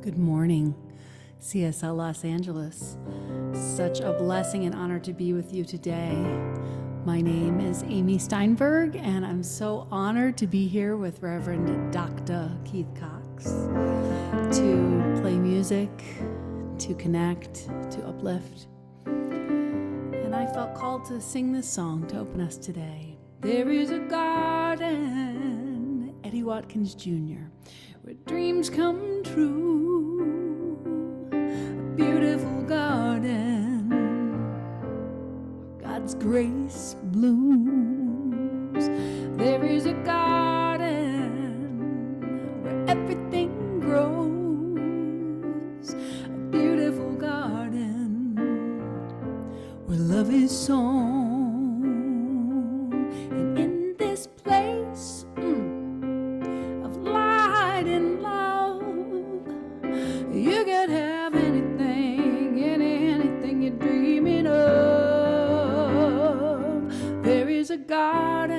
Good morning, CSL Los Angeles. Such a blessing and honor to be with you today. My name is Amy Steinberg, and I'm so honored to be here with Reverend Dr. Keith Cox to play music, to connect, to uplift. And I felt called to sing this song to open us today. There is a garden, Eddie Watkins Jr., where dreams come true. A beautiful garden, God's grace blooms. There is a garden where everything grows. A beautiful garden where love is sown. And in this place of light and love, you can have anything, anything you're dreaming of. There is a garden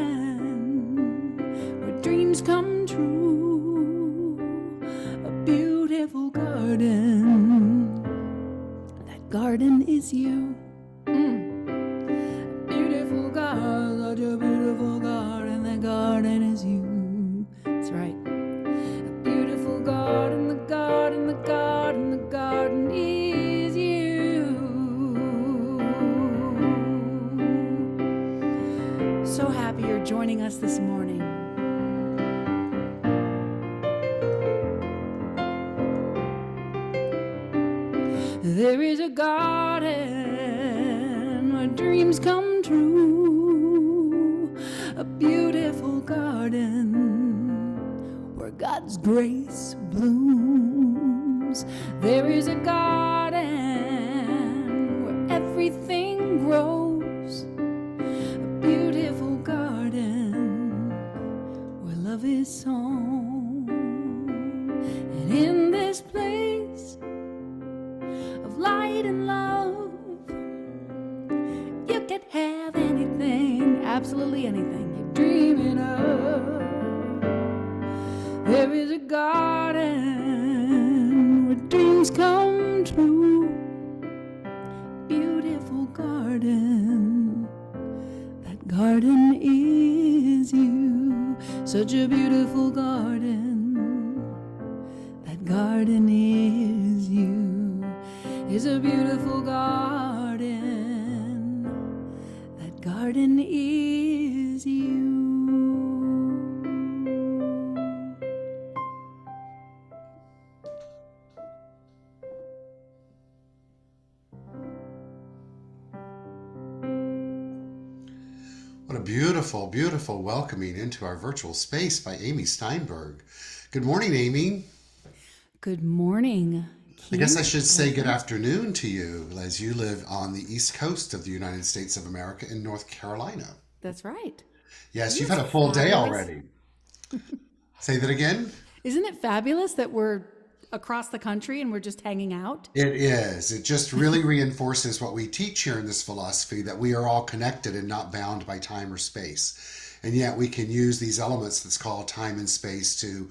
where dreams come true. A beautiful garden. That garden is you. Beautiful garden, such a beautiful garden. That garden is you. That's right. A beautiful garden, the garden, the garden, the garden is you. So happy you're joining us this morning. There is a garden where dreams come true. A beautiful garden where God's grace blooms. There is a garden where everything grows. A beautiful garden where love is sown. And in this place of light and love, you can have anything, absolutely anything you're dreaming of. There is a garden where dreams come true. Beautiful garden. That garden is you. Such a beautiful garden. That garden is you. Is a beautiful garden. That garden is you. What a beautiful, beautiful welcoming into our virtual space by Amy Steinberg. Good morning, Amy. Good morning, Keith. I guess I should say good afternoon to you, as you live on the East Coast of the United States of America in North Carolina. That's right. Yes, Isn't you've it had a full day fabulous? already. Say that again. Isn't it fabulous that we're across the country and we're just hanging out? It is. It just really reinforces what we teach here in this philosophy, that we are all connected and not bound by time or space. And yet we can use these elements that's called time and space to,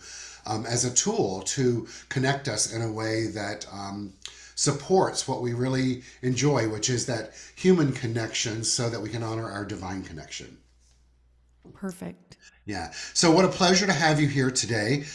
as a tool to connect us in a way that supports what we really enjoy, which is that human connection, so that we can honor our divine connection. Perfect. Yeah. So what a pleasure to have you here today.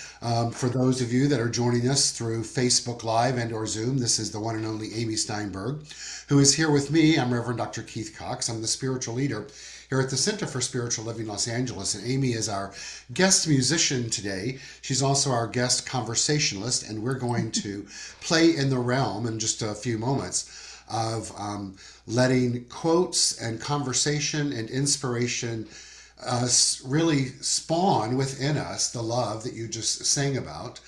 For those of you that are joining us through Facebook Live and or Zoom, this is the one and only Amy Steinberg, who is here with me. I'm Reverend Dr. Keith Cox. I'm the spiritual leader here at the Center for Spiritual Living Los Angeles. And Amy is our guest musician today. She's also our guest conversationalist, and we're going to play in the realm in just a few moments of letting quotes and conversation and inspiration really spawn within us the love that you just sang about.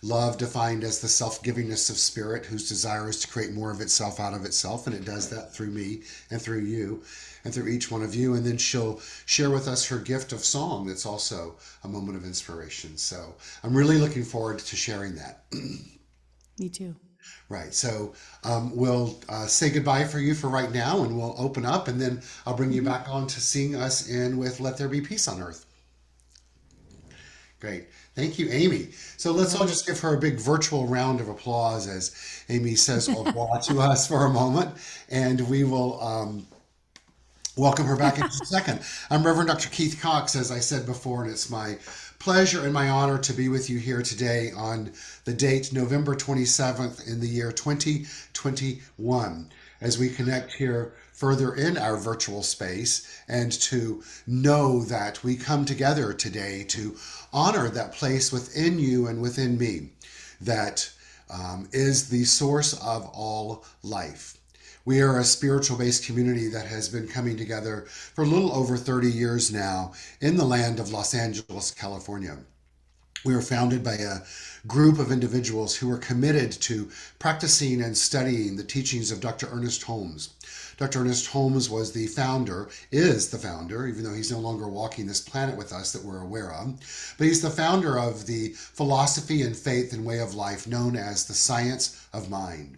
Love defined as the self-givingness of spirit, whose desire is to create more of itself out of itself, and it does that through me and through you and through each one of you. And then she'll share with us her gift of song that's also a moment of inspiration. So I'm really looking forward to sharing that. Me too. Right. So we'll say goodbye for you for right now, and we'll open up, and then I'll bring you back on to sing us in with Let There Be Peace on Earth. Great. Thank you, Amy. So let's all just give her a big virtual round of applause as Amy says au revoir to us for a moment, and we will welcome her back in just a second. I'm Reverend Dr. Keith Cox, as I said before, and it's my pleasure and my honor to be with you here today on the date November 27th in the year 2021 as we connect here further in our virtual space and to know that we come together today to honor that place within you and within me that is the source of all life. We are a spiritual based community that has been coming together for a little over 30 years now in the land of Los Angeles, California. We were founded by a group of individuals who were committed to practicing and studying the teachings of Dr. Ernest Holmes. Dr. Ernest Holmes was the founder, is the founder, even though he's no longer walking this planet with us that we're aware of, but he's the founder of the philosophy and faith and way of life known as the science of mind.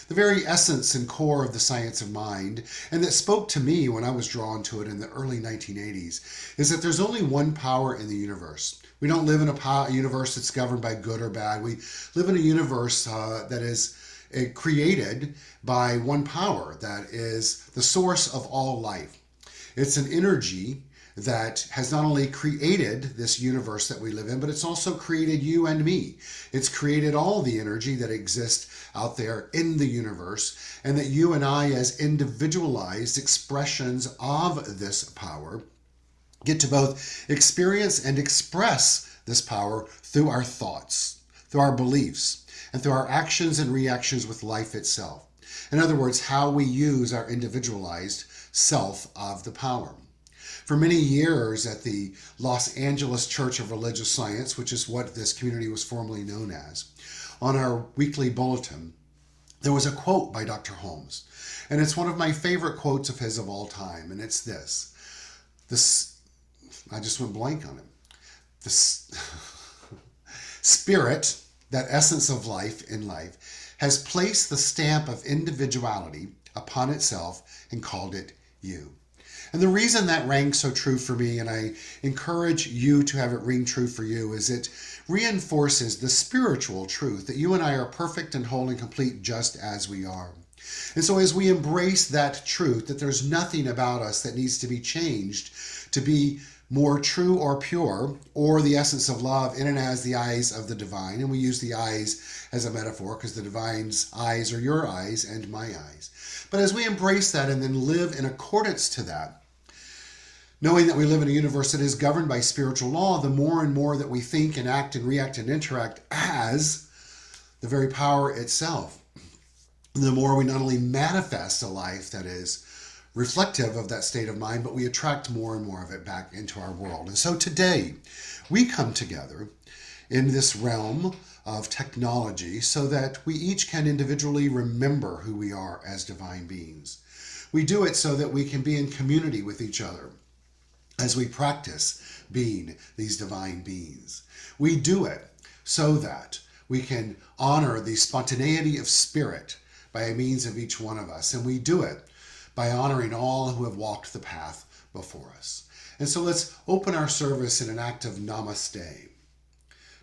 The very essence and core of the science of mind, and that spoke to me when I was drawn to it in the early 1980s, is that there's only one power in the universe. We don't live in a universe that's governed by good or bad. We live in a universe that is created by one power that is the source of all life. It's an energy that has not only created this universe that we live in, but it's also created you and me. It's created all the energy that exists out there in the universe, and that you and I, as individualized expressions of this power, get to both experience and express this power through our thoughts, through our beliefs, and through our actions and reactions with life itself. In other words, how we use our individualized self of the power. For many years at the Los Angeles Church of Religious Science, which is what this community was formerly known as, on our weekly bulletin, there was a quote by Dr. Holmes. And it's one of my favorite quotes of his of all time. And it's this. I just went blank on it. The spirit, that essence of life in life, has placed the stamp of individuality upon itself and called it you. And the reason that rang so true for me, and I encourage you to have it ring true for you, is it reinforces the spiritual truth that you and I are perfect and whole and complete just as we are. And so as we embrace that truth, that there's nothing about us that needs to be changed to be more true or pure, or the essence of love in and as the eyes of the divine. And we use the eyes as a metaphor because the divine's eyes are your eyes and my eyes. But as we embrace that and then live in accordance to that, knowing that we live in a universe that is governed by spiritual law, the more and more that we think and act and react and interact as the very power itself, the more we not only manifest a life that is reflective of that state of mind, but we attract more and more of it back into our world. And so today, we come together in this realm of technology so that we each can individually remember who we are as divine beings. We do it so that we can be in community with each other as we practice being these divine beings. We do it so that we can honor the spontaneity of spirit by means of each one of us. And we do it by honoring all who have walked the path before us. And so let's open our service in an act of namaste.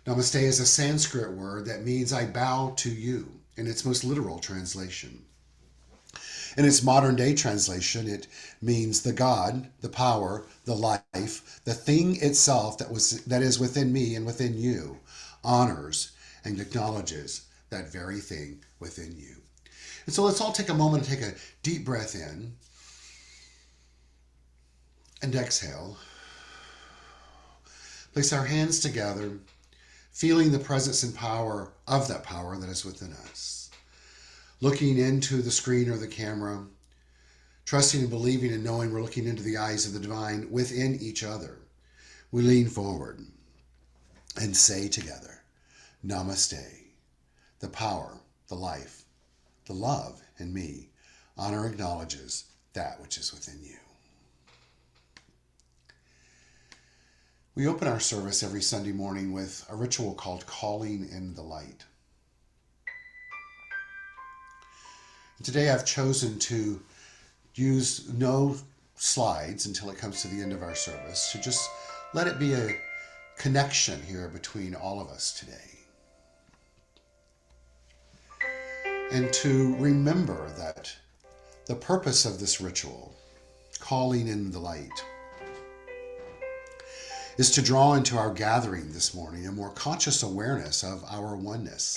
Namaste is a Sanskrit word that means I bow to you in its most literal translation. In its modern day translation, it means the God, the power, the life, the thing itself that is within me and within you, honors and acknowledges that very thing within you. And so let's all take a moment and take a deep breath in and exhale. Place our hands together, feeling the presence and power of that power that is within us. Looking into the screen or the camera, trusting and believing and knowing we're looking into the eyes of the divine within each other. We lean forward and say together, Namaste, the power, the life, the love in me, honor acknowledges that which is within you. We open our service every Sunday morning with a ritual called Calling in the Light. And today I've chosen to use no slides until it comes to the end of our service, to just let it be a connection here between all of us today. And to remember that the purpose of this ritual, calling in the light, is to draw into our gathering this morning a more conscious awareness of our oneness,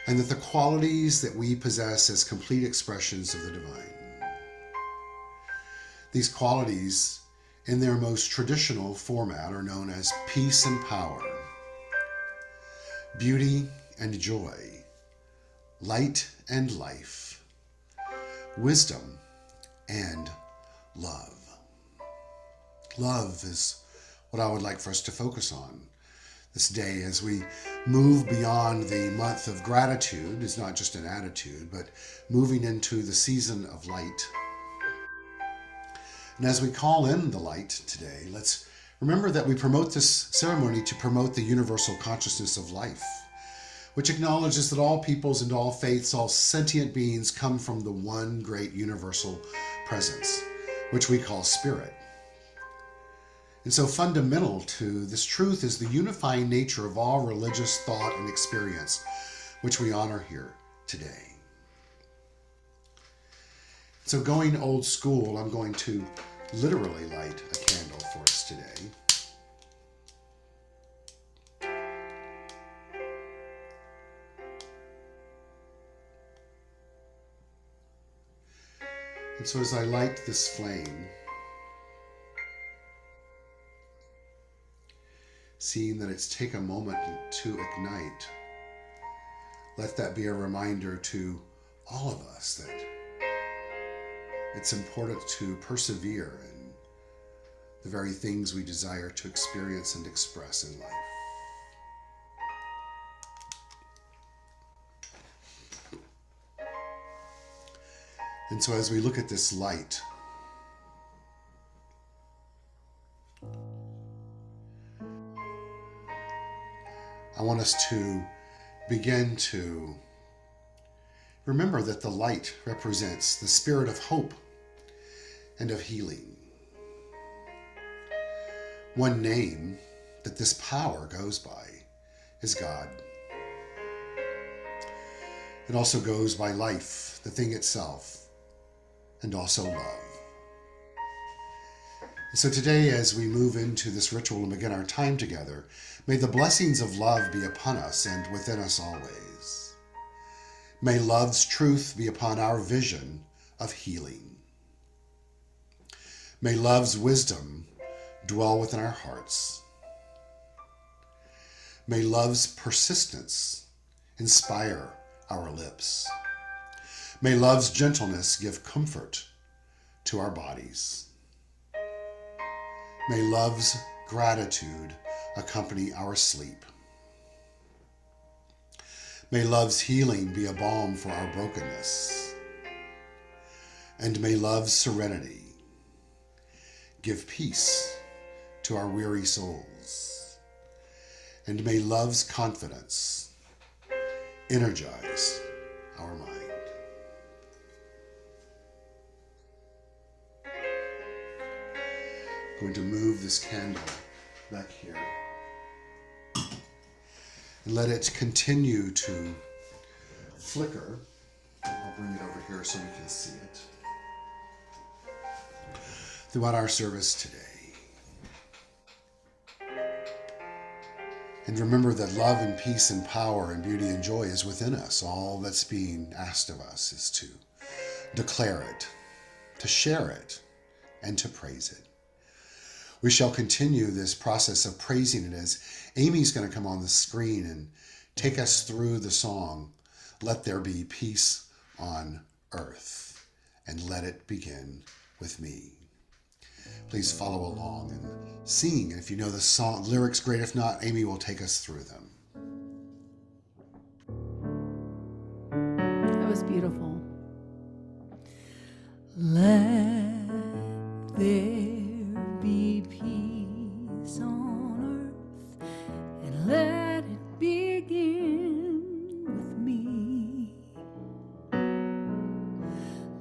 and that the qualities that we possess as complete expressions of the divine, these qualities in their most traditional format are known as peace and power, beauty and joy, light and life, wisdom and love. Love is what I would like for us to focus on this day as we move beyond the month of gratitude. Is not just an attitude, but moving into the season of light. And as we call in the light today, let's remember that we promote this ceremony to promote the universal consciousness of life, which acknowledges that all peoples and all faiths, all sentient beings come from the one great universal presence, which we call spirit. And so fundamental to this truth is the unifying nature of all religious thought and experience, which we honor here today. So going old school, I'm going to literally light a candle for us today. And so as I light this flame, seeing that it's take a moment to ignite, let that be a reminder to all of us that it's important to persevere in the very things we desire to experience and express in life. And so as we look at this light, I want us to begin to remember that the light represents the spirit of hope and of healing. One name that this power goes by is God. It also goes by life, the thing itself, and also love. And so today, as we move into this ritual and begin our time together, may the blessings of love be upon us and within us always. May love's truth be upon our vision of healing. May love's wisdom dwell within our hearts. May love's persistence inspire our lips. May love's gentleness give comfort to our bodies. May love's gratitude accompany our sleep. May love's healing be a balm for our brokenness. And may love's serenity give peace to our weary souls. And may love's confidence energize our mind. I'm going to move this candle back here and let it continue to flicker. I'll bring it over here so we can see it throughout our service today. And remember that love and peace and power and beauty and joy is within us. All that's being asked of us is to declare it, to share it, and to praise it. We shall continue this process of praising it as Amy's going to come on the screen and take us through the song, Let There Be Peace on Earth, and let it begin with me. Please follow along and sing. If you know the song lyrics, great. If not, Amy will take us through them. That was beautiful. Let there be peace on earth, and let it begin with me.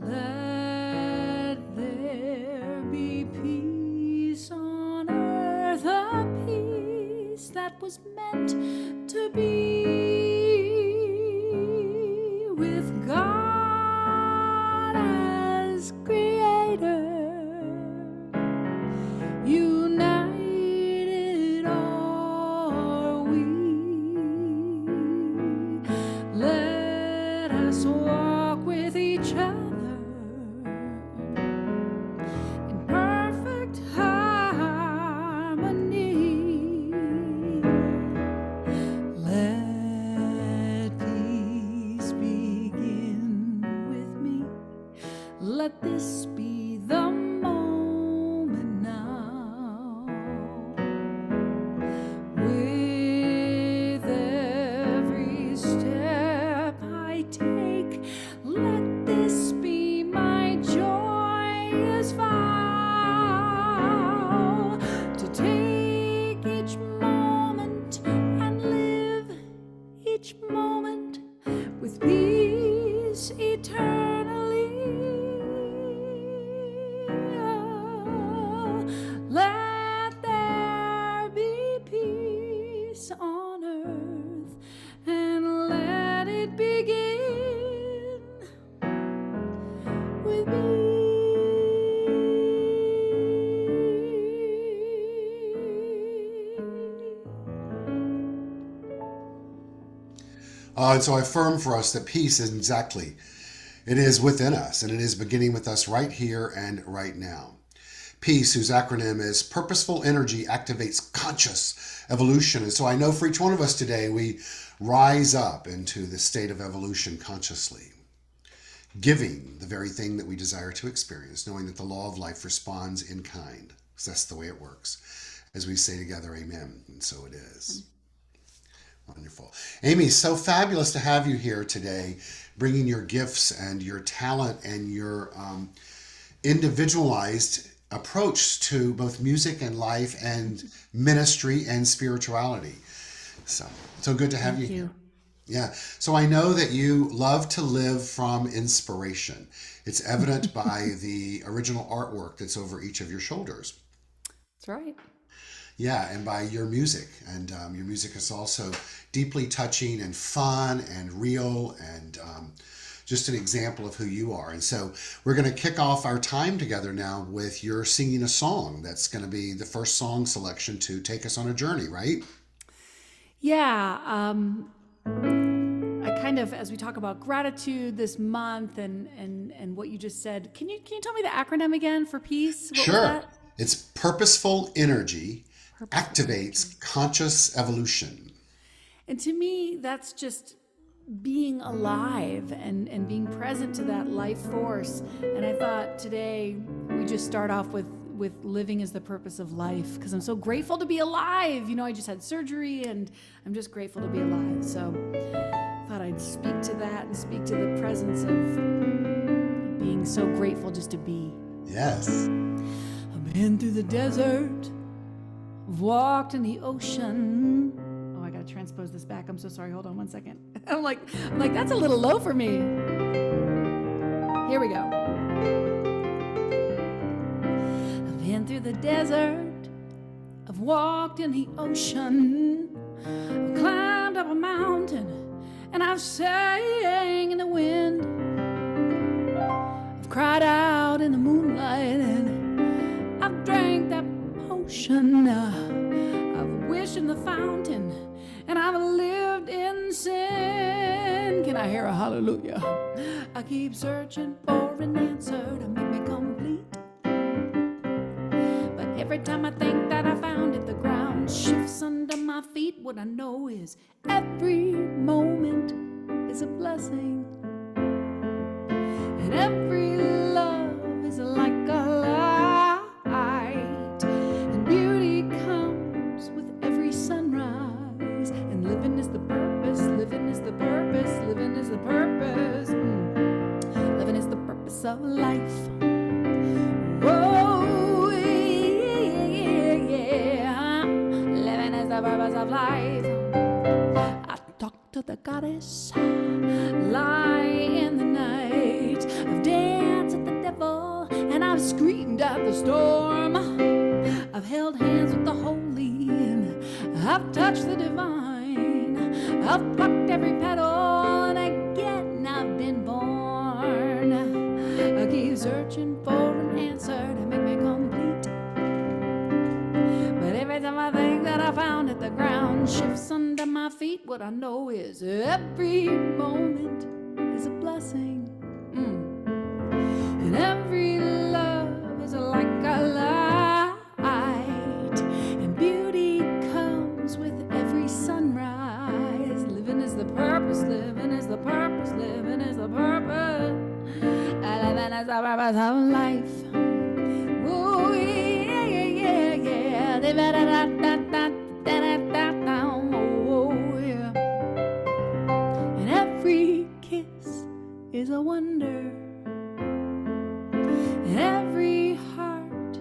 Let there be peace on earth. was meant to be with God as creator. United are we. Let us walk with each other in perfect harmony. Let peace begin with me. Let this be the moment now. With every step I take, let this be my joyous vow, to take each moment and live each moment with peace eternally. Let there be peace on earth, and let it begin with me. And so I affirm for us that peace is exactly, it is within us, and it is beginning with us right here and right now. Peace, whose acronym is Purposeful Energy, activates conscious evolution. And so I know for each one of us today, we rise up into the state of evolution consciously, giving the very thing that we desire to experience, knowing that the law of life responds in kind, because that's the way it works. As we say together, amen. And so it is. Wonderful. Amy, so fabulous to have you here today, bringing your gifts and your talent and your individualized approach to both music and life and ministry and spirituality. So good to have you here. Yeah. So I know that you love to live from inspiration. It's evident by the original artwork that's over each of your shoulders. That's right. Yeah, and by your music. And your music is also deeply touching and fun and real and just an example of who you are. And so we're going to kick off our time together now with your singing a song. That's going to be the first song selection to take us on a journey, right? Yeah. I kind of, as we talk about gratitude this month and what you just said, can you tell me the acronym again for peace? What was Sure. that? It's Purposeful Energy Purposeful activates conscious evolution. And to me, that's just being alive and being present to that life force. And I thought today we just start off with living as the purpose of life, because I'm so grateful to be alive. You know, I just had surgery and I'm just grateful to be alive. So I thought I'd speak to that and speak to the presence of being so grateful just to be. Yes. I've been through the desert, I've walked in the ocean. Oh, I gotta transpose this back. I'm so sorry. Hold on one second. I'm like, that's a little low for me. Here we go. I've been through the desert, I've walked in the ocean, I've climbed up a mountain, and I've sang in the wind. I've cried out in the moonlight, and I've drank that potion. I've wished in the fountain, and I've lived in sin. Can I hear a hallelujah? I keep searching for an answer to make me complete. But every time I think that I found it, the ground shifts under my feet. What I know is every moment is a blessing, and every love is like a light, and beauty comes with every sunrise, and living is the purpose, living is the purpose, living is the purpose, living is the purpose of life. Whoa, yeah, living is the purpose of life. I talk to the goddess, lie in the night, I've danced at the devil, and I've screamed at the storm. I've held hands with the holy, and I've touched the divine. I've plucked every petal, and again I've been born. I keep searching for an answer to make me complete. But every time I think that I found it, the ground shifts under my feet. What I know is every moment is a blessing. And every love is like a light. And beauty comes with every sunrise. Living is the purpose, living is the purpose, living is the purpose. Living is the purpose of life. Ooh, yeah, yeah, yeah, yeah. Oh, yeah. And every kiss is a wonder. And every heart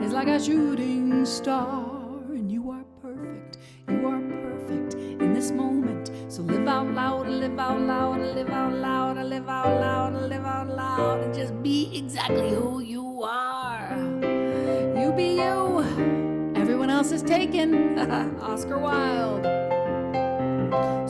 is like a shooting star. And you are perfect in this moment. So live out loud, live out loud, live out loud, live out loud, live out loud, and just be exactly who you are. You be you. Everyone else is taken. Oscar Wilde.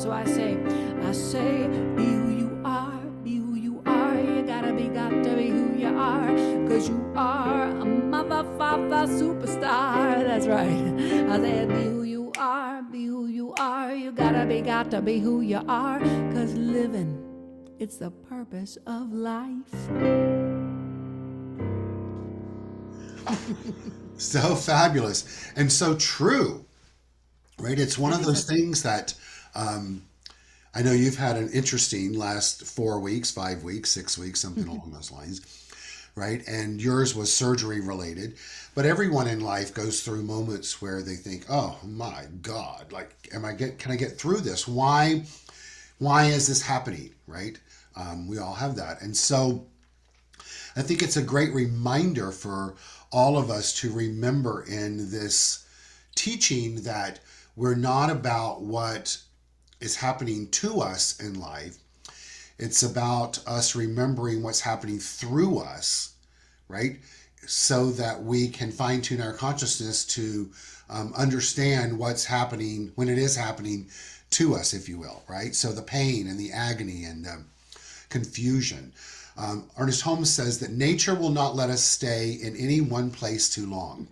So I say, be who you are, be who you are. You got to be who you are, 'cause you are a mother, father, superstar. That's right. I said, be who you are, be who you are. You got to be who you are, 'cause living, it's the purpose of life. So fabulous and so true, right? It's one of those things that I know you've had an interesting last 4 weeks, 5 weeks, 6 weeks, something along those lines, right? And yours was surgery related, but everyone in life goes through moments where they think, "Oh my God, like, can I get through this? Why is this happening?" Right? We all have that, and so I think it's a great reminder for all of us to remember in this teaching that we're not about what is happening to us in life. It's about us remembering what's happening through us, right? So that we can fine tune our consciousness to understand what's happening when it is happening to us, if you will, right? So the pain and the agony and the confusion. Ernest Holmes says that nature will not let us stay in any one place too long.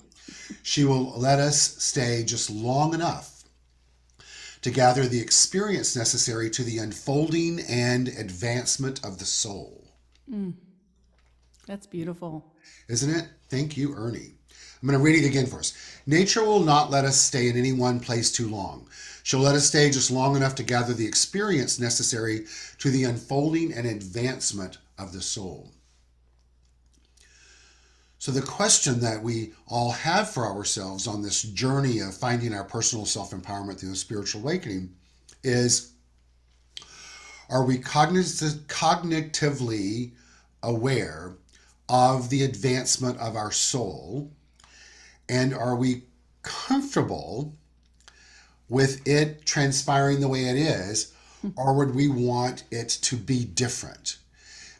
She will let us stay just long enough to gather the experience necessary to the unfolding and advancement of the soul. That's beautiful. Isn't it? Thank you, Ernie. I'm going to read it again for us. Nature will not let us stay in any one place too long. She'll let us stay just long enough to gather the experience necessary to the unfolding and advancement of the soul. So the question that we all have for ourselves on this journey of finding our personal self-empowerment through the spiritual awakening is, are we cognitively aware of the advancement of our soul? And are we comfortable with it transpiring the way it is? Or would we want it to be different?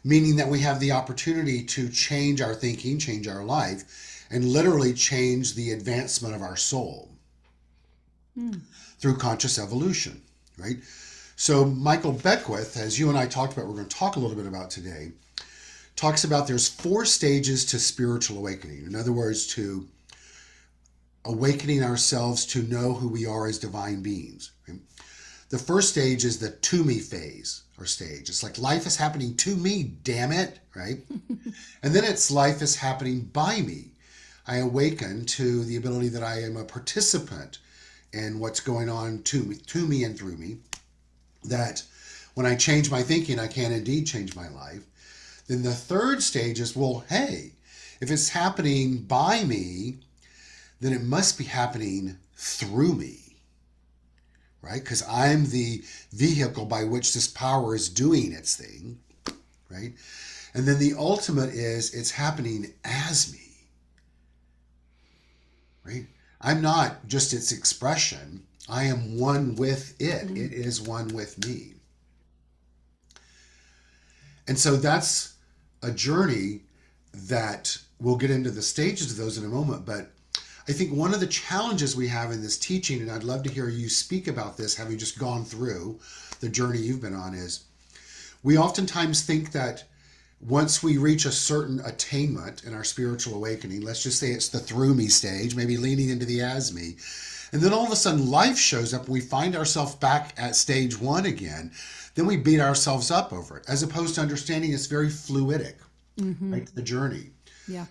Meaning that we have the opportunity to change our thinking, change our life, and literally change the advancement of our soul through conscious evolution, right? So Michael Beckwith, as you and I talked about, we're going to talk a little bit about today, talks about there's 4 stages to spiritual awakening. In other words, to awakening ourselves to know who we are as divine beings. Right? The first stage is the to me phase or stage. It's like life is happening to me, damn it, right? And then it's life is happening by me. I awaken to the ability that I am a participant in what's going on to me and through me. That when I change my thinking, I can indeed change my life. Then the third stage is, well, hey, if it's happening by me, then it must be happening through me. Right? Because I'm the vehicle by which this power is doing its thing, right? And then the ultimate is it's happening as me, right? I'm not just its expression. I am one with it. Mm-hmm. It is one with me. And so that's a journey that we'll get into the stages of those in a moment, but I think one of the challenges we have in this teaching, and I'd love to hear you speak about this, having just gone through the journey you've been on, is we oftentimes think that once we reach a certain attainment in our spiritual awakening, let's just say it's the through me stage, maybe leaning into the as me, and then all of a sudden life shows up and we find ourselves back at stage one again, then we beat ourselves up over it, as opposed to understanding it's very fluidic, right? The journey. Yeah.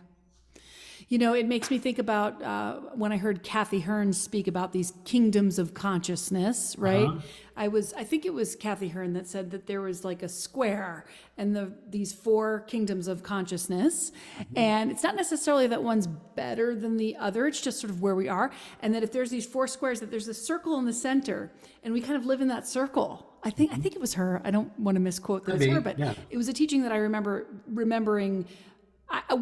You know, it makes me think about when I heard Kathy Hearn speak about these kingdoms of consciousness, right? I think it was Kathy Hearn that said that there was like a square and these four kingdoms of consciousness. And it's not necessarily that one's better than the other. It's just sort of where we are. And that if there's these four squares, that there's a circle in the center and we kind of live in that circle. I think it was her. I don't want to misquote that it's her, but it was a teaching that I remembering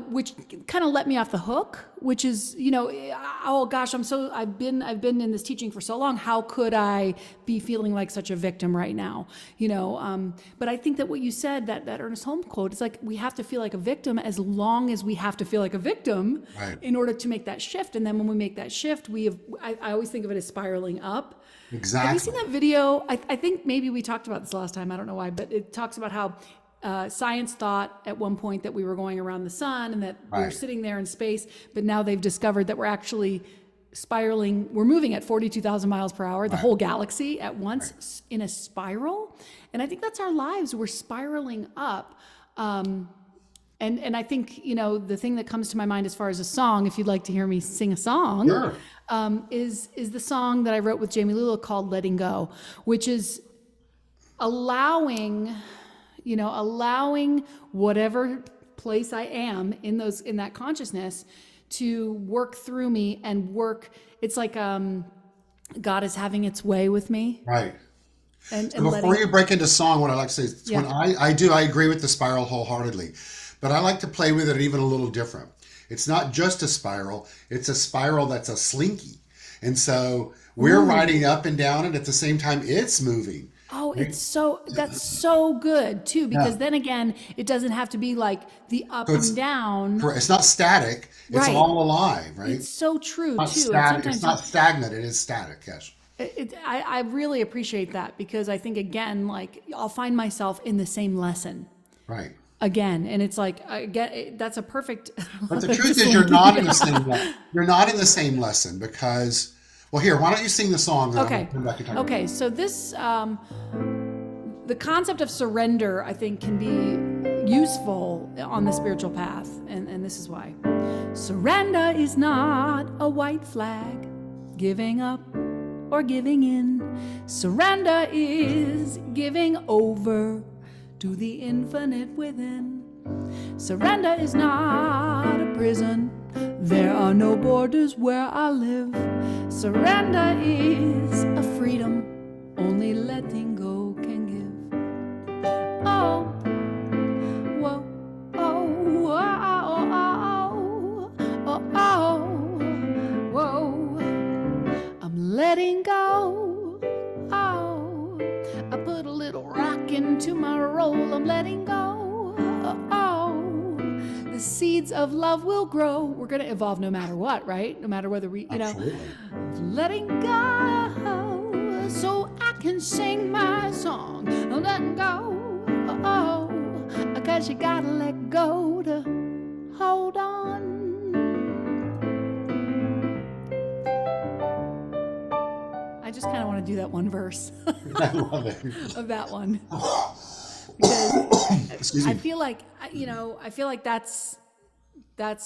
which kind of let me off the hook, which is, you know, oh gosh, I've been in this teaching for so long. How could I be feeling like such a victim right now? You know, but I think that what you said, that Ernest Holmes quote, is like, we have to feel like a victim as long as we have to feel like a victim in order to make that shift. And then when we make that shift, I always think of it as spiraling up. Exactly. Have you seen that video? I think maybe we talked about this last time. I don't know why, but it talks about how science thought at one point that we were going around the sun and that we were sitting there in space, but now they've discovered that we're actually spiraling. We're moving at 42,000 miles per hour, the whole galaxy at once in a spiral. And I think that's our lives. We're spiraling up. And I think, you know, the thing that comes to my mind as far as a song, if you'd like to hear me sing a song, is the song that I wrote with Jamie Lula called Letting Go, which is allowing whatever place I am in that consciousness to work through me and work. It's like God is having its way with me. Right. And so before you break into song, what I like to say is when I agree with the spiral wholeheartedly, but I like to play with it even a little different. It's not just a spiral, it's a spiral that's a slinky. And so we're riding up and down, and at the same time it's moving. Oh, that's so good too, because then again, it doesn't have to be like the up and down. It's not static. It's all alive, right? It's so true too. It's not stagnant. It is static. Yes. I really appreciate that, because I think again, like I'll find myself in the same lesson. Right. Again, and it's like that's a perfect. But the truth is, you're not in the same. You're not in the same lesson because. Well, here, why don't you sing the song? Okay. So this, the concept of surrender, I think, can be useful on the spiritual path, and this is why. Surrender is not a white flag, giving up or giving in. Surrender is giving over to the infinite within. Surrender is not a prison. There are no borders where I live. Surrender is a freedom only letting go can give. Oh, whoa, oh, oh, oh, oh, whoa. I'm letting go. Oh, I put a little rock into my roll. I'm letting go. Oh, the seeds of love will grow. We're going to evolve no matter what, right? No matter whether we, letting go so I can sing my song. I'm letting go. Cause you gotta let go to hold on. I just kind of want to do that one verse. I love it. Of that one. Because I feel like, that's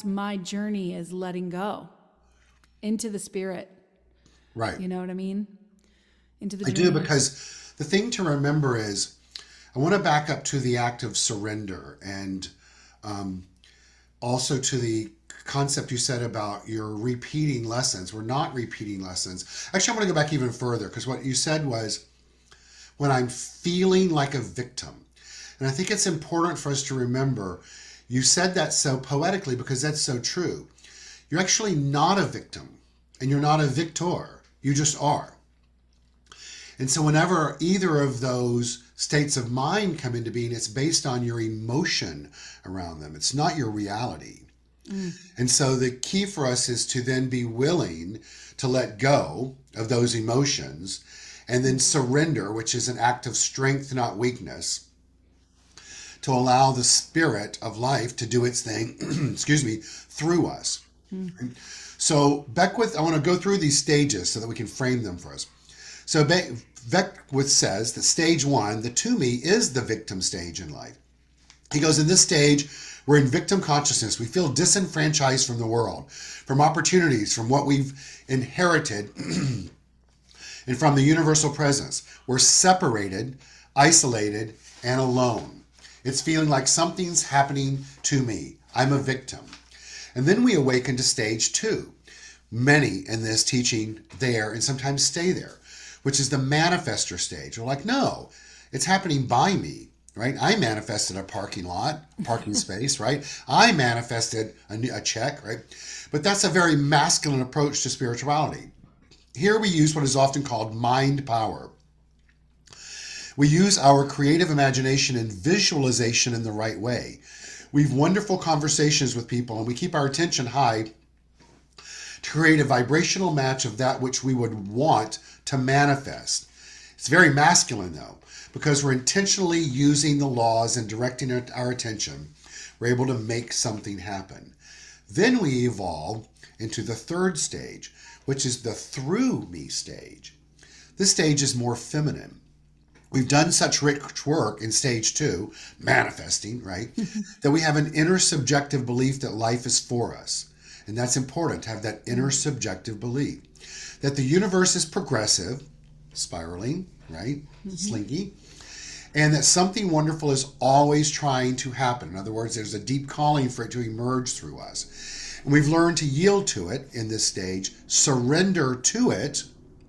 my journey, is letting go into the spirit. Right. You know what I mean? Into the I do, because the thing to remember is, I want to back up to the act of surrender, and also to the concept you said about your repeating lessons. We're not repeating lessons. Actually, I want to go back even further, because what you said was, when I'm feeling like a victim. And I think it's important for us to remember, you said that so poetically, because that's so true. You're actually not a victim, and you're not a victor. You just are. And so whenever either of those states of mind come into being, it's based on your emotion around them. It's not your reality. Mm. And so the key for us is to then be willing to let go of those emotions and then surrender, which is an act of strength, not weakness, to allow the spirit of life to do its thing, excuse me, through us. Mm. So Beckwith, I want to go through these stages so that we can frame them for us. So Beckwith says that stage one, the to me, is the victim stage in life. He goes, in this stage, we're in victim consciousness. We feel disenfranchised from the world, from opportunities, from what we've inherited, and from the universal presence. We're separated, isolated, and alone. It's feeling like something's happening to me. I'm a victim. And then we awaken to stage two. Many in this teaching there and sometimes stay there, which is the manifester stage. We're like, no, it's happening by me, right? I manifested a parking lot, parking space, right? I manifested a check, right? But that's a very masculine approach to spirituality. Here we use what is often called mind power. We use our creative imagination and visualization in the right way. We have wonderful conversations with people and we keep our attention high to create a vibrational match of that which we would want to manifest. It's very masculine though, because we're intentionally using the laws and directing our attention. We're able to make something happen. Then we evolve into the third stage, which is the through me stage. This stage is more feminine. We've done such rich work in stage two, manifesting, right, that we have an inner subjective belief that life is for us. And that's important to have that inner subjective belief that the universe is progressive, spiraling, right, slinky, and that something wonderful is always trying to happen. In other words, there's a deep calling for it to emerge through us. And we've learned to yield to it in this stage, surrender to it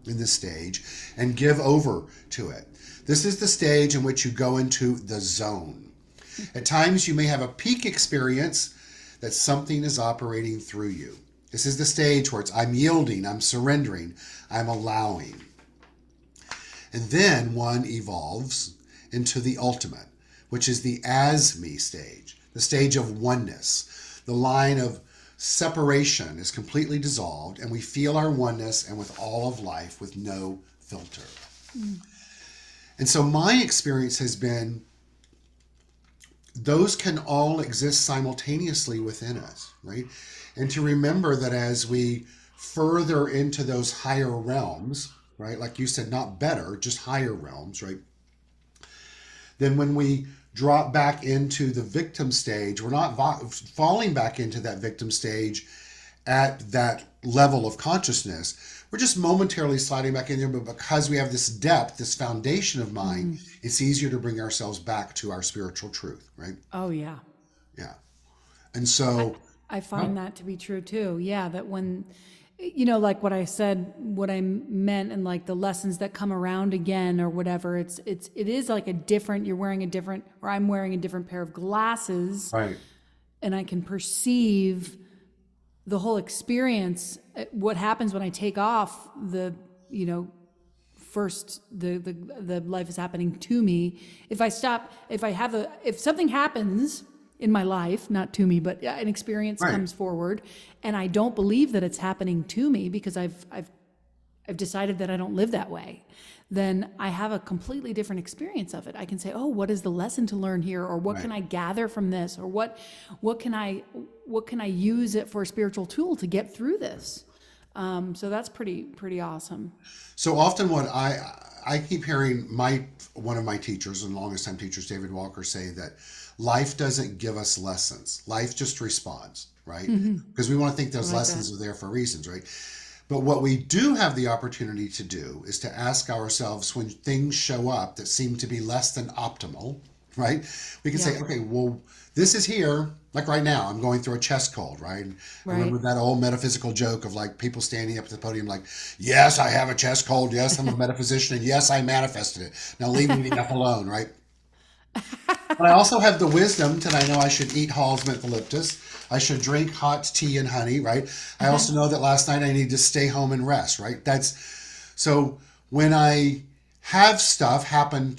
in this stage, and give over to it. This is the stage in which you go into the zone. At times you may have a peak experience that something is operating through you. This is the stage where it's I'm yielding, I'm surrendering, I'm allowing. And then one evolves into the ultimate, which is the as me stage, the stage of oneness. The line of separation is completely dissolved and we feel our oneness and with all of life with no filter. Mm. And so my experience has been those can all exist simultaneously within us, right? And to remember that as we further into those higher realms, right? Like you said, not better, just higher realms, right? Then when we drop back into the victim stage, we're not falling back into that victim stage at that level of consciousness. We're just momentarily sliding back in there, but because we have this depth, this foundation of mind, it's easier to bring ourselves back to our spiritual truth, right? Oh, yeah. Yeah. And so I find that to be true too. Yeah, that when, like what I said, what I meant, and like the lessons that come around again or whatever, it is like a different. You're wearing a different, or I'm wearing a different pair of glasses, right. And I can perceive the whole experience. What happens when I take off the, first the life is happening to me. If something happens in my life, not to me, but an experience comes forward, and I don't believe that it's happening to me because I've decided that I don't live that way, then I have a completely different experience of it. I can say, oh, what is the lesson to learn here? Or what can I gather from this? Or what can I use it for a spiritual tool to get through this? So that's pretty awesome. So often what I keep hearing one of my teachers and longest time teachers, David Walker, say that life doesn't give us lessons. Life just responds, right? Because we want to think those lessons are there for reasons, right? But what we do have the opportunity to do is to ask ourselves when things show up that seem to be less than optimal, right? We can say, okay, well, this is here. Like right now, I'm going through a chest cold, right? I remember that old metaphysical joke of like people standing up at the podium like, yes, I have a chest cold. Yes, I'm a metaphysician. And yes, I manifested it. Now leave me the F alone, right? But I also have the wisdom that I know I should eat Hall's Mentholyptus. I should drink hot tea and honey, right? I also know that last night I need to stay home and rest, right? So when I have stuff happen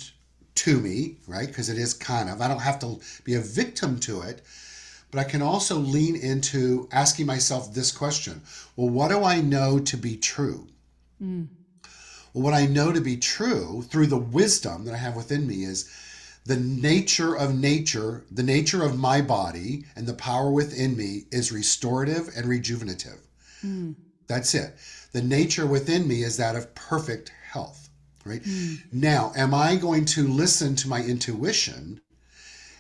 to me, right? Because it is I don't have to be a victim to it, but I can also lean into asking myself this question. Well, what do I know to be true? Well, what I know to be true through the wisdom that I have within me is the nature of nature, the nature of my body and the power within me is restorative and rejuvenative. That's it. The nature within me is that of perfect health, right? Now, am I going to listen to my intuition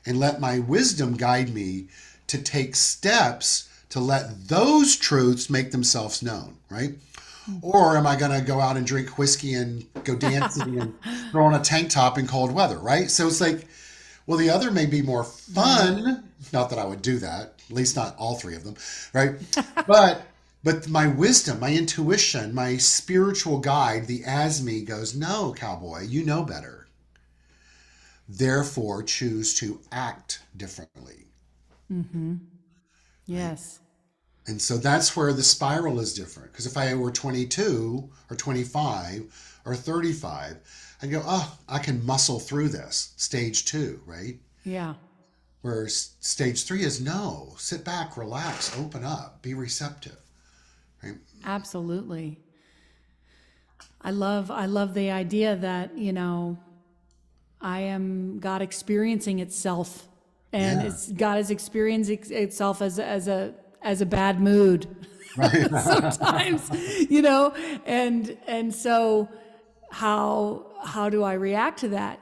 and let my wisdom guide me to take steps to let those truths make themselves known, right? Or am I going to go out and drink whiskey and go dancing and throw on a tank top in cold weather, right? So it's like, well, the other may be more fun. Not that I would do that, at least not all three of them, right? But my wisdom, my intuition, my spiritual guide, the as me goes, no, cowboy, you know better. Therefore, choose to act differently. Yes. And so that's where the spiral is different. Because if I were 22 or 25 or 35, I'd go, oh, I can muscle through this. Stage 2, right? Yeah. Where stage 3 is no, sit back, relax, open up, be receptive. Right? Absolutely. I love the idea that, I am God experiencing itself, and Yeah. it's God is experiencing itself as a bad mood Right. sometimes, and so how do I react to that?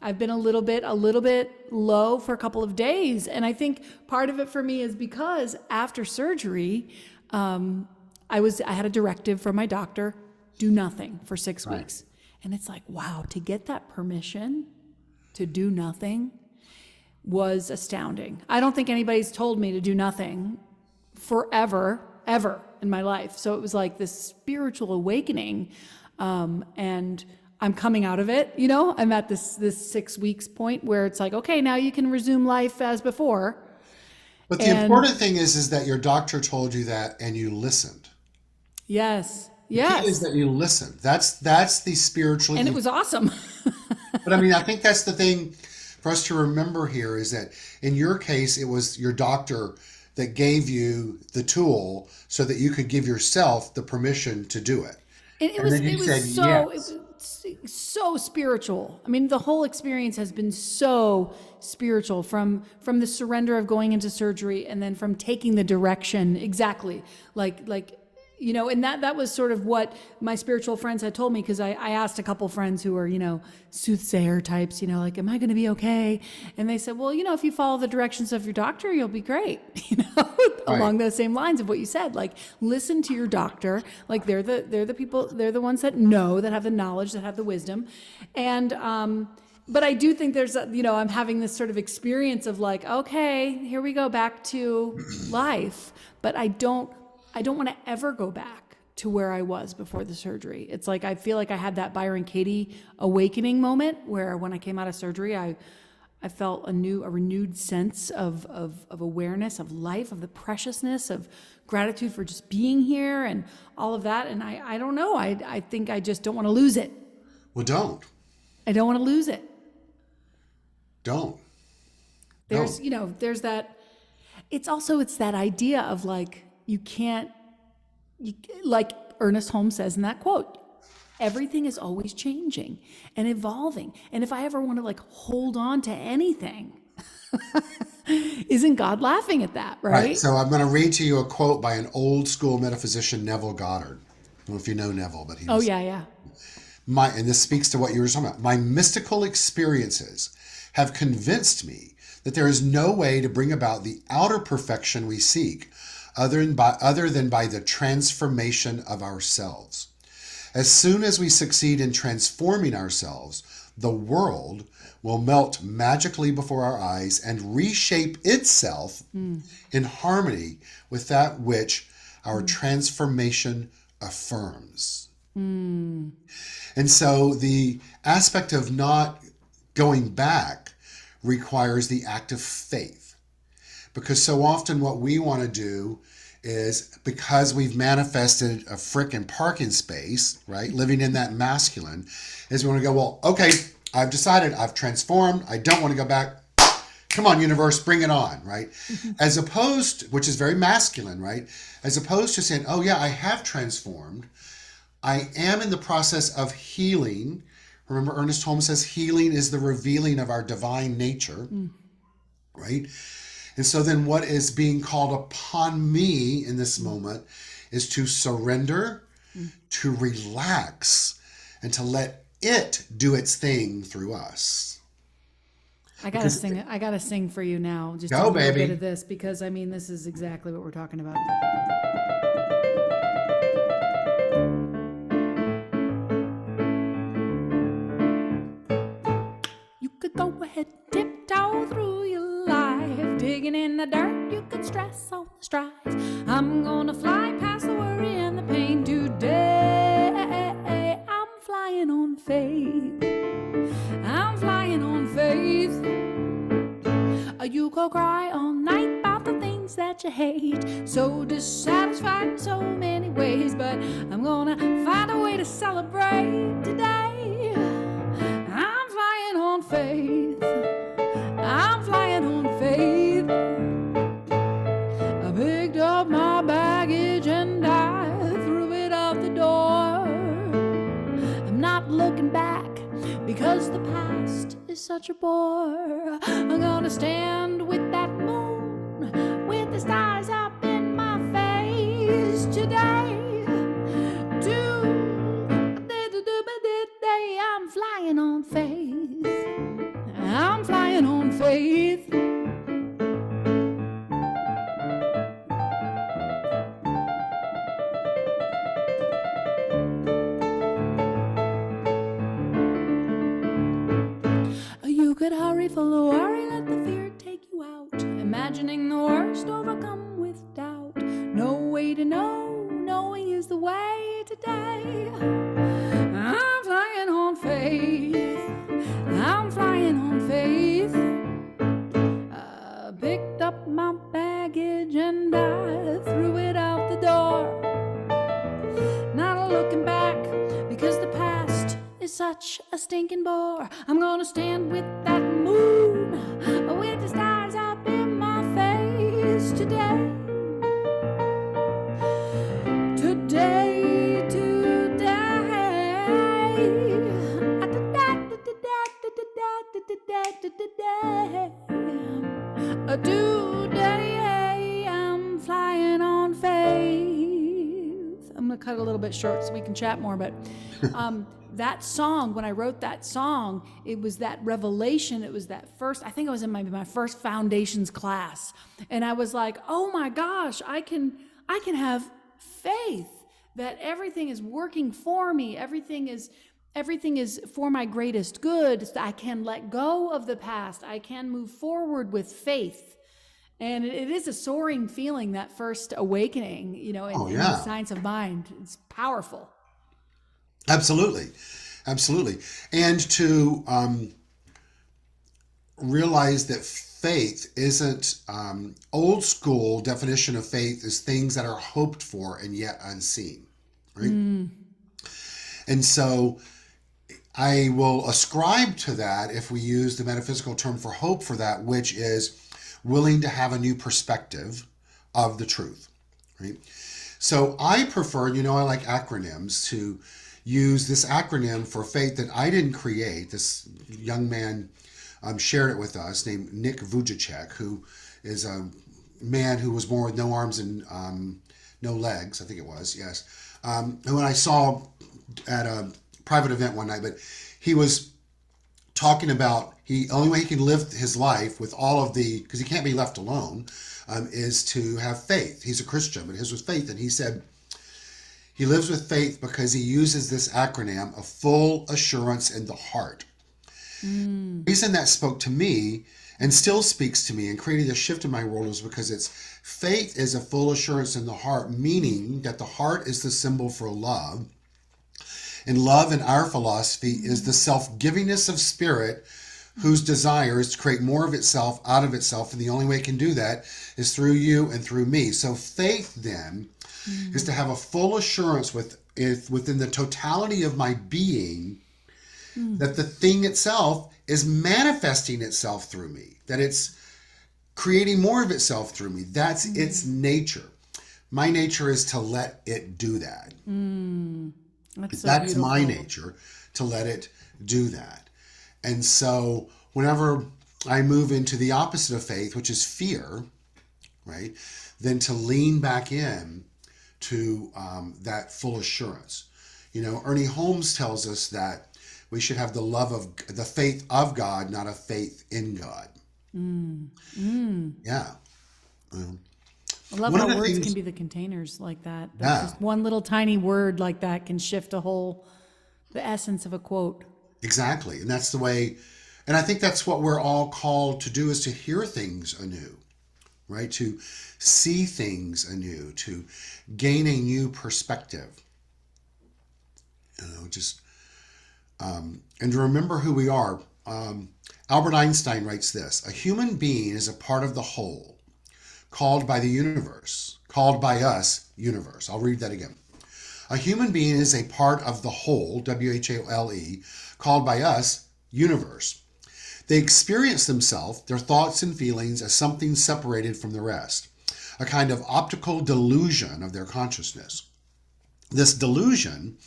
I've been a little bit low for a couple of days, and I think part of it for me is because after surgery, I had a directive from my doctor, do nothing for 6 Right. weeks. And it's like, wow, to get that permission to do nothing was astounding. I don't think anybody's told me to do nothing forever, ever in my life. So it was like this spiritual awakening. And I'm coming out of it, I'm at this 6 weeks point where it's like, okay, now you can resume life as before. But the important thing is that your doctor told you that and you listened. Yes. The key is Yes. that you listened. That's the spiritual. And it was awesome. But I mean, I think that's the thing for us to remember here is that in your case, it was your doctor that gave you the tool so that you could give yourself the permission to do it. And And then you said it yes. was so spiritual. I mean, the whole experience has been so spiritual from the surrender of going into surgery, and then from taking the direction exactly like and that was sort of what my spiritual friends had told me, because I asked a couple friends who are soothsayer types, like, am I going to be okay? And they said, well, if you follow the directions of your doctor, you'll be great. Along those same lines of what you said, like, listen to your doctor. Like, they're the people, they're the ones that know, that have the knowledge, that have the wisdom. And but I do think there's I'm having this sort of experience of like, okay, here we go back to life, but I don't want to ever go back to where I was before the surgery. It's like I feel like I had that Byron Katie awakening moment where when I came out of surgery, I felt a renewed sense of awareness of life, of the preciousness, of gratitude for just being here and all of that. And I don't know. I think I just don't want to lose it. Well, don't. I don't want to lose it. Don't. There's there's that. It's that idea of like, like Ernest Holmes says in that quote, everything is always changing and evolving. And if I ever want to like hold on to anything, isn't God laughing at that, right? So I'm going to read to you a quote by an old school metaphysician, Neville Goddard. I don't know if you know Neville, but he was. Oh, yeah. And this speaks to what you were talking about. My mystical experiences have convinced me that there is no way to bring about the outer perfection we seek other than by the transformation of ourselves. As soon as we succeed in transforming ourselves, the world will melt magically before our eyes and reshape itself in harmony with that which our transformation affirms. And so the aspect of not going back requires the act of faith. Because so often what we want to do is, because we've manifested a frickin' parking space, right? Living in that masculine, is we want to go, well, okay, I've decided, I've transformed, I don't want to go back. come on, universe, bring it on, right? As opposed, which is very masculine, right? As opposed to saying, oh yeah, I have transformed. I am in the process of healing. Remember, Ernest Holmes says healing is the revealing of our divine nature, right? And so then what is being called upon me in this moment is to surrender, to relax, and to let it do its thing through us. Because, I gotta sing for you now, just a go, little bit baby. of this, because I mean, this is exactly what we're talking about. You could go ahead, tiptoe through your life, digging in the dirt, you could stress on the strife. I'm gonna fly past the worry and the pain today. I'm flying on faith. I'm flying on faith. You could cry all night about the things that you hate, so dissatisfied in so many ways, but I'm gonna find a way to celebrate today. I'm flying on faith. I'm flying on faith. I picked up my baggage and I threw it out the door. I'm not looking back because the past is such a bore. I'm gonna stand with that moon, with the stars up in my face today. I'm flying on faith. I'm flying on faith. You could hurry full of worry, let the fear take you out, imagining the worst, overcome with doubt. No way to know, knowing is the way today. I'm flying on faith. I'm flying on faith. I picked up my baggage and I threw it out the door. Not looking back because the past is such a stinking bore. I'm gonna stand with that moon, with the stars up in my face today. Today, today, I'm flying on faith. I'm gonna cut it a little bit short so we can chat more, but that song, when I wrote that song, it was that revelation. It was that first, I think it was in my first foundations class. And I was like, oh my gosh, I can have faith that everything is working for me. Everything is for my greatest good. I can let go of the past. I can move forward with faith. And it is a soaring feeling, that first awakening, in the science of mind. It's powerful. Absolutely. Absolutely. And to realize that faith isn't old school definition of faith is things that are hoped for and yet unseen. Right. And so I will ascribe to that, if we use the metaphysical term for hope for that, which is willing to have a new perspective of the truth. Right. So I prefer, I like acronyms, to use this acronym for faith that I didn't create. This young man shared it with us, named Nick Vujicic, who is a man who was born with no arms and no legs, I think it was, yes. And when I saw at a private event one night, but he was talking about only way he can live his life with all of because he can't be left alone, is to have faith. He's a Christian, but his was faith. And he said, he lives with faith because he uses this acronym of full assurance in the heart. The reason that spoke to me and still speaks to me and created a shift in my world was because faith is a full assurance in the heart, meaning that the heart is the symbol for love. And love in our philosophy is the self-givingness of spirit whose desire is to create more of itself out of itself. And the only way it can do that is through you and through me. So faith then is to have a full assurance within the totality of my being that the thing itself is manifesting itself through me, that it's creating more of itself through me. That's its nature. My nature is to let it do that. That's so That's my beautiful. nature, to let it do that. And so whenever I move into the opposite of faith, which is fear, right, then to lean back in to that full assurance. Ernie Holmes tells us that we should have the faith of God, not a faith in God. Yeah. Um, I love one of how the words can things, be the containers like that. That yeah, just one little tiny word like that can shift the essence of a quote. exactly. And that's the way, and I think that's what we're all called to do, is to hear things anew, right? To see things anew, to gain a new perspective, just and to remember who we are. Albert Einstein writes this: a human being is a part of the whole, called by the universe, called by us, universe. I'll read that again. A human being is a part of the whole, WHOLE, called by us, universe. They experience themselves, their thoughts and feelings, as something separated from the rest, a kind of optical delusion of their consciousness. This delusion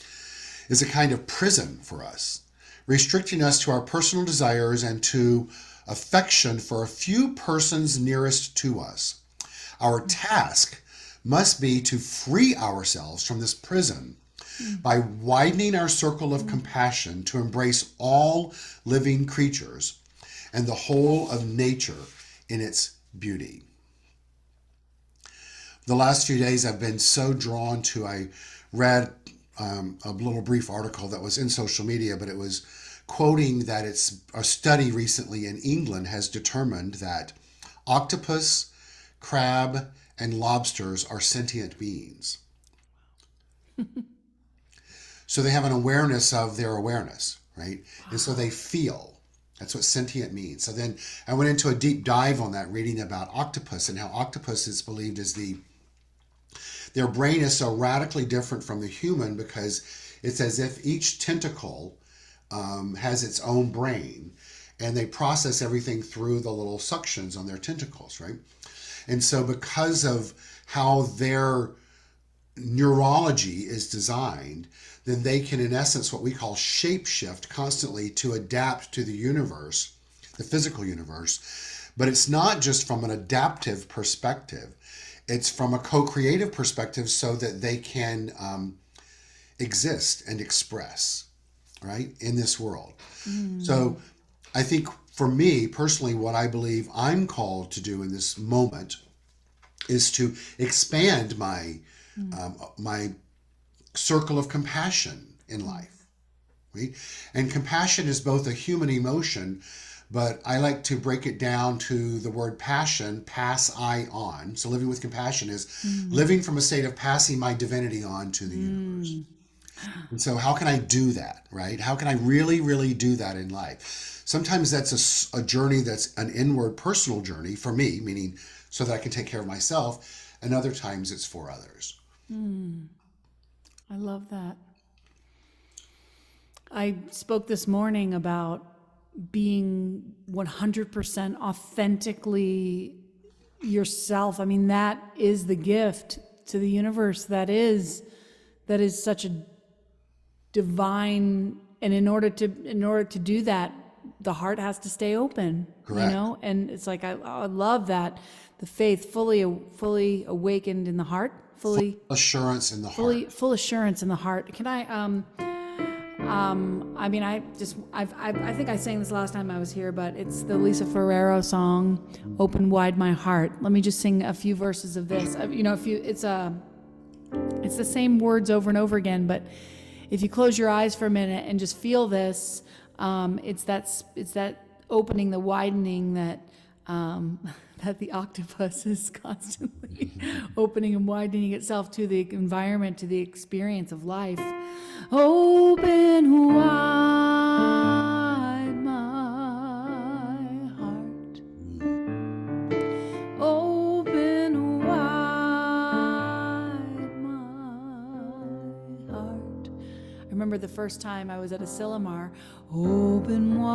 is a kind of prison for us, restricting us to our personal desires and to affection for a few persons nearest to us. Our task must be to free ourselves from this prison by widening our circle of compassion to embrace all living creatures and the whole of nature in its beauty. The last few days I've been so drawn to, I read a little brief article that was in social media, but it was quoting that it's a study recently in England has determined that octopus, crab, and lobsters are sentient beings. So they have an awareness of their awareness, right? And so they feel. That's what sentient means. So then I went into a deep dive on that, reading about octopus and how octopus is believed as their brain is so radically different from the human, because it's as if each tentacle has its own brain, and they process everything through the little suctions on their tentacles, right? And so because of how their neurology is designed, then they can, in essence, what we call shapeshift constantly to adapt to the universe, the physical universe. But it's not just from an adaptive perspective, it's from a co-creative perspective, so that they can exist and express, right, in this world. So I think for me personally, what I believe I'm called to do in this moment is to expand my circle of compassion in life, right? And compassion is both a human emotion, but I like to break it down to the word passion, pass I on. So living with compassion is living from a state of passing my divinity on to the universe. And so how can I do that, right? How can I really, really do that in life? Sometimes that's a journey that's an inward personal journey for me, meaning so that I can take care of myself. And other times it's for others. I love that. I spoke this morning about being 100% authentically yourself. I mean, that is the gift to the universe. That is such a divine, and in order to do that, the heart has to stay open, Correct. and it's like I love that, the faith fully awakened in the heart, fully Assurance in the heart. full assurance in the heart. Can I I mean, I think I sang this last time I was here, but it's the Lisa Ferrero song, "Open Wide My Heart." Let me just sing a few verses of this. It's the same words over and over again, but if you close your eyes for a minute and just feel this, it's that opening, the widening that that the octopus is constantly opening and widening itself to the environment, to the experience of life. Open wide my heart. Open wide my heart. I remember the first time I was at a Sillamar. Open wide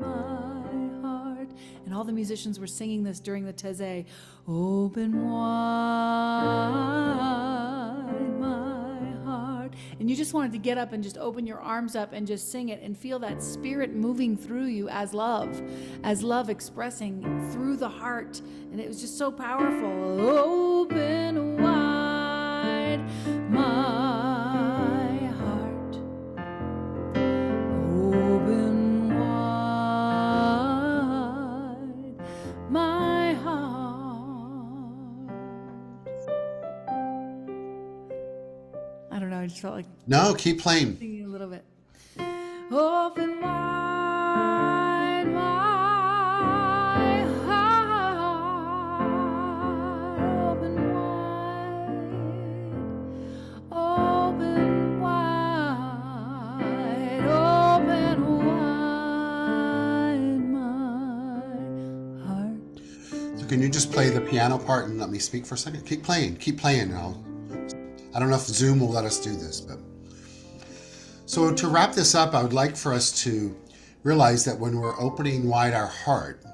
my heart. all the musicians were singing this during the Taizé. Open wide my heart. And you just wanted to get up and just open your arms up and just sing it and feel that spirit moving through you as love expressing through the heart. And it was just so powerful. Open wide my heart. Open wide my heart. I don't know, I just felt like No, keep playing. singing a little bit. Open wide my heart. Open wide. Open wide. Open wide my heart. So can you just play the piano part and let me speak for a second? Keep playing. I don't know if Zoom will let us do this, but so to wrap this up, I would like for us to realize that when we're opening wide our heart,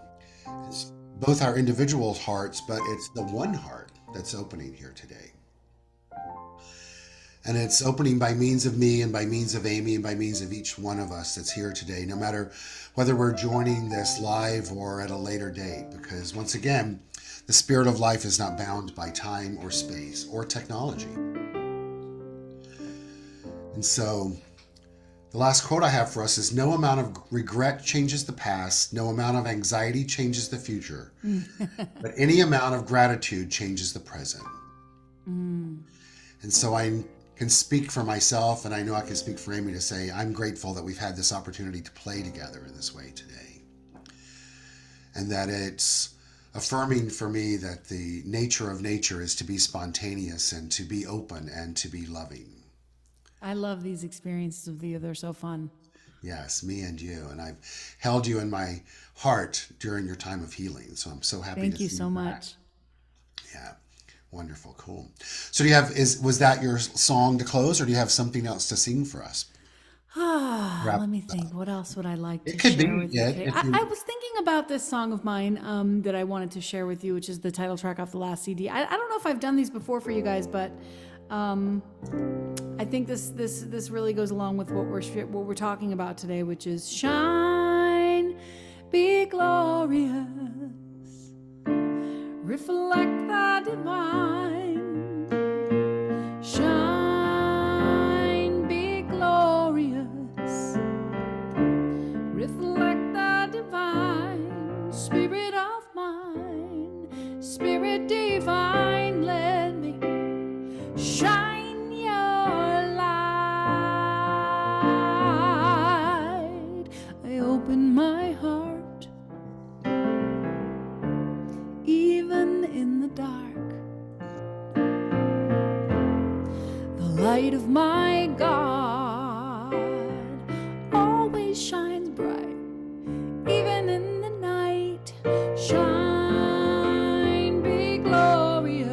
it's both our individual hearts, but it's the one heart that's opening here today. And it's opening by means of me and by means of Amy and by means of each one of us that's here today, no matter whether we're joining this live or at a later date, because once again, the spirit of life is not bound by time or space or technology. And so the last quote I have for us is, no amount of regret changes the past, no amount of anxiety changes the future, but any amount of gratitude changes the present. And so I can speak for myself, and I know I can speak for Amy to say, I'm grateful that we've had this opportunity to play together in this way today. And that it's affirming for me that the nature of nature is to be spontaneous and to be open and to be loving. I love these experiences with you. They're so fun. Yes, me and you. And I've held you in my heart during your time of healing. So I'm so happy to see you. Thank you so much. Yeah. Wonderful. Cool. So do you have, was that your song to close, or do you have something else to sing for us? Let me think. What else would I like to It could share be with you it, today? if I you- was thinking about this song of mine that I wanted to share with you, which is the title track off the last CD. I don't know if I've done these before for you guys, but I think this really goes along with what we're talking about today, which is shine, be glorious, reflect the divine. Shine, be glorious, reflect the divine. Spirit of mine, spirit divine, let me shine your light. I open my heart, even in the dark. The light of my God always shines bright, even in the night. Shine, be glorious,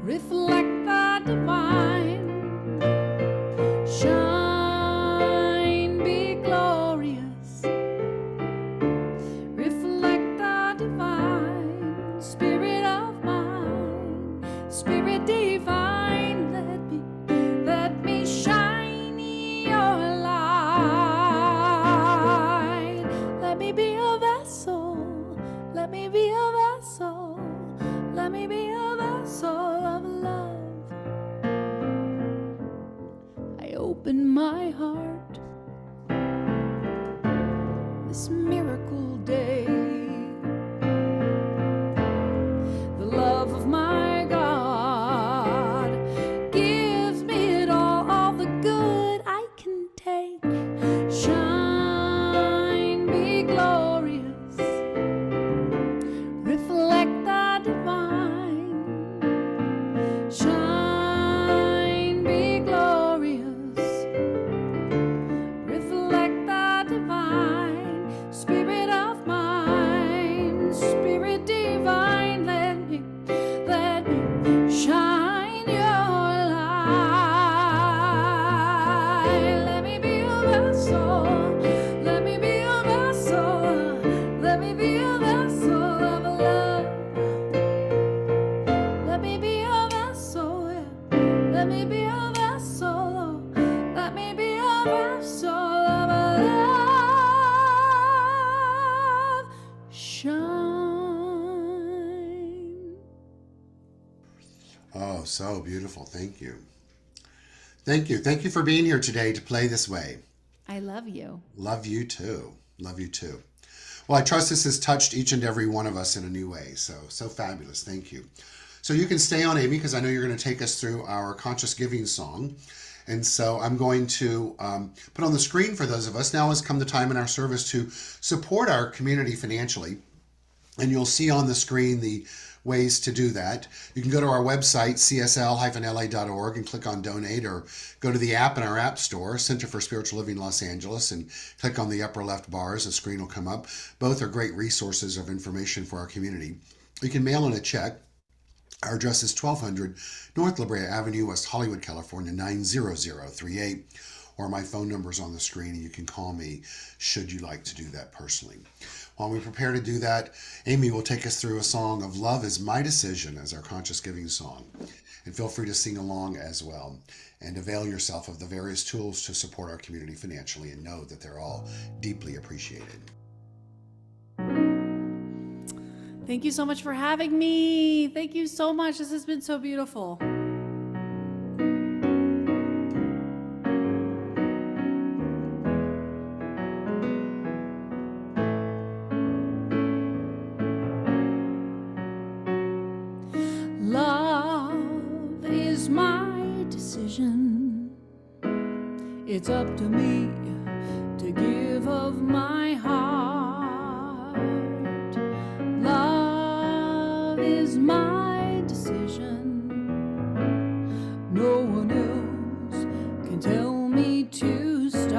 reflect the divine. Shine, be glorious, reflect the divine. Spirit of mine, spirit divine, let me shine your light. Let me be a vessel, let me be a vessel, let me be a vessel of love. I open my heart this miracle day. The love of my God gives me it all the good I can take. Shine, be glorious, reflect the divine. Shine, be glorious, reflect the divine. Spirit of mine, Oh, so beautiful. Thank you. Thank you. Thank you for being here today to play this way. I love you. Love you too. Love you too. Well, I trust this has touched each and every one of us in a new way. So fabulous. Thank you. So you can stay on, Amy, because I know you're going to take us through our conscious giving song. And so I'm going to put on the screen for those of us. Now has come the time in our service to support our community financially. And you'll see on the screen the ways to do that. You can go to our website, csl-la.org, and click on donate, or go to the app in our app store, Center for Spiritual Living Los Angeles, and click on the upper left bars. The screen will come up. Both are great resources of information for our community. You can mail in a check. Our address is 1200 North La Brea Avenue, West Hollywood, California, 90038. Or my phone number is on the screen, and you can call me should you like to do that personally. While we prepare to do that, Amy will take us through a song of Love is My Decision as our conscious giving song. And feel free to sing along as well, and avail yourself of the various tools to support our community financially, and know that they're all deeply appreciated. Thank you so much for having me. Thank you so much. This has been so beautiful. Love is my decision. It's up to me to give of my heart. Love is my decision. No one else can tell me to start.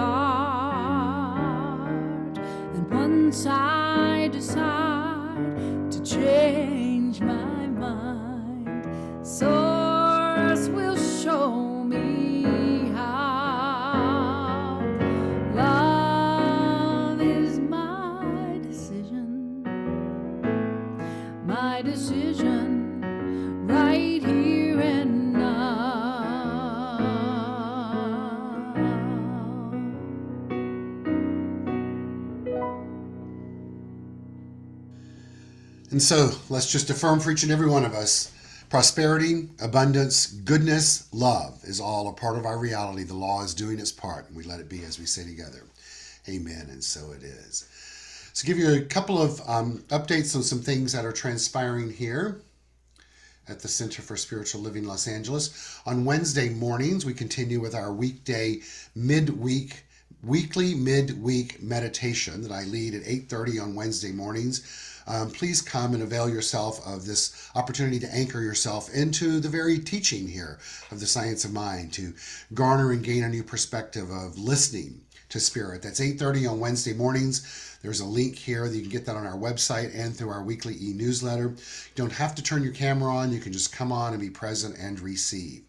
And once I decide to change my mind, Source will show me how. Love is my decision. My decision right here and now. And so let's just affirm for each and every one of us, prosperity, abundance, goodness, love is all a part of our reality. The law is doing its part, and we let it be as we say together. Amen, and so it is. So give you a couple of updates on some things that are transpiring here at the Center for Spiritual Living Los Angeles. On Wednesday mornings, we continue with our weekly midweek meditation that I lead at 8:30 on Wednesday mornings. Please come and avail yourself of this opportunity to anchor yourself into the very teaching here of the science of mind, to garner and gain a new perspective of listening to Spirit. That's 8:30 on Wednesday mornings. There's a link here that you can get that on our website and through our weekly e-newsletter. You don't have to turn your camera on. You can just come on and be present and receive.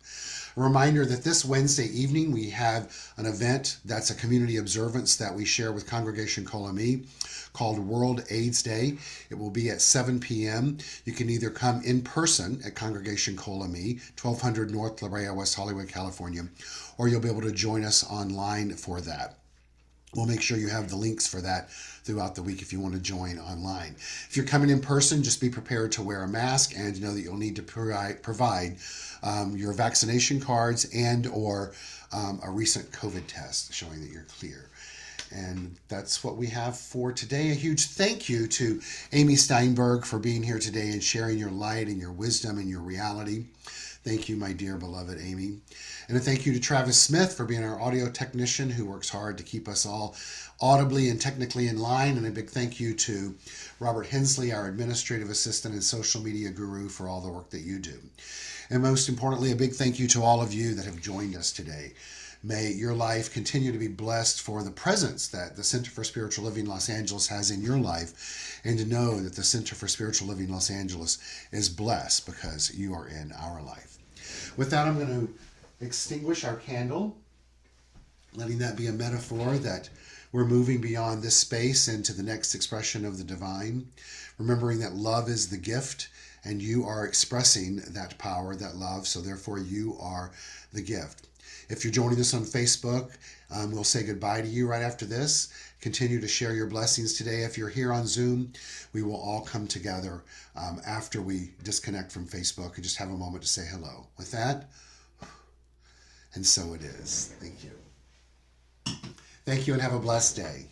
A reminder that this Wednesday evening we have an event that's a community observance that we share with Congregation Colami called World AIDS Day. It will be at 7 p.m. You can either come in person at Congregation Colami, 1200 North La Brea, West Hollywood, California, or you'll be able to join us online for that. We'll make sure you have the links for that throughout the week if you want to join online. If you're coming in person, just be prepared to wear a mask and know that you'll need to provide your vaccination cards and or a recent COVID test showing that you're clear. And that's what we have for today. A huge thank you to Amy Steinberg for being here today and sharing your light and your wisdom and your reality. Thank you, my dear beloved Amy. And a thank you to Travis Smith for being our audio technician who works hard to keep us all audibly and technically in line. And a big thank you to Robert Hensley, our administrative assistant and social media guru, for all the work that you do. And most importantly, a big thank you to all of you that have joined us today. May your life continue to be blessed for the presence that the Center for Spiritual Living Los Angeles has in your life, and to know that the Center for Spiritual Living Los Angeles is blessed because you are in our life. With that, I'm going to extinguish our candle, letting that be a metaphor that we're moving beyond this space into the next expression of the divine, remembering that love is the gift, and you are expressing that power, that love, so therefore you are the gift. If you're joining us on Facebook, we'll say goodbye to you right after this. Continue to share your blessings today. If you're here on Zoom, we will all come together after we disconnect from Facebook and just have a moment to say hello. With that, and so it is. Thank you. Thank you and have a blessed day.